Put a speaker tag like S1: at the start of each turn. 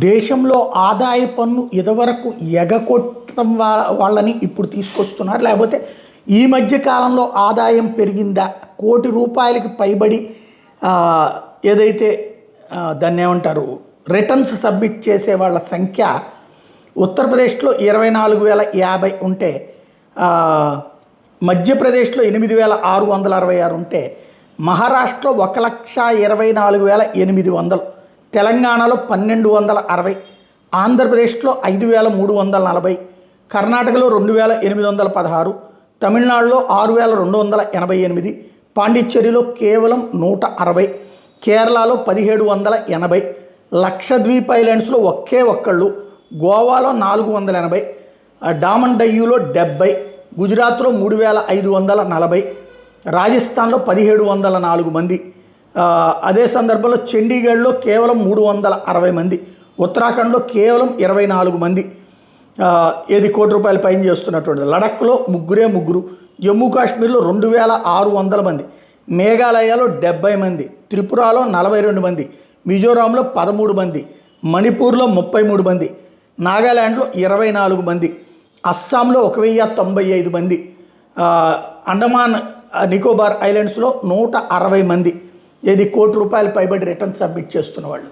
S1: దేశంలో ఆదాయ పన్ను ఇదివరకు ఎగకొట్టడం వాళ్ళని ఇప్పుడు తీసుకొస్తున్నారు. లేకపోతే ఈ మధ్య కాలంలో ఆదాయం పెరిగిందా, కోటి రూపాయలకి పైబడి ఏదైతే దాన్ని ఏమంటారు రిటర్న్స్ సబ్మిట్ చేసే వాళ్ళ సంఖ్య ఉత్తరప్రదేశ్లో 24,050 ఉంటే, మధ్యప్రదేశ్లో 8,666 ఉంటే, మహారాష్ట్రలో 1,24,800, తెలంగాణలో 1,260, ఆంధ్రప్రదేశ్లో 5,340, కర్ణాటకలో 2,816, తమిళనాడులో 6,288, పాండిచ్చేరిలో కేవలం 160, కేరళలో 1,780, లక్షద్వీప్ ఐలాండ్స్లో ఒకే ఒక్కళ్ళు, గోవాలో 480, డామన్ డయ్యూలో 70, గుజరాత్లో 3,540, రాజస్థాన్లో 1,704 మంది, అదే సందర్భంలో చండీగఢ్లో కేవలం 360 మంది, ఉత్తరాఖండ్లో కేవలం 24 మంది ఏది కోటి రూపాయల పైన చేస్తున్నటువంటి, లడఖ్లో ముగ్గురు, జమ్మూ కాశ్మీర్లో 2,600 మంది, మేఘాలయలో 70 మంది, త్రిపురలో 42 మంది, మిజోరాంలో 13 మంది, మణిపూర్లో 33 మంది, నాగాల్యాండ్లో 24 మంది, అస్సాంలో 1,095 మంది, అండమాన్ నికోబార్ ఐలాండ్స్లో 160 మంది ఏది కోటి రూపాయల పైబడి రిటర్న్ సబ్మిట్ చేస్తున్న వాళ్ళు.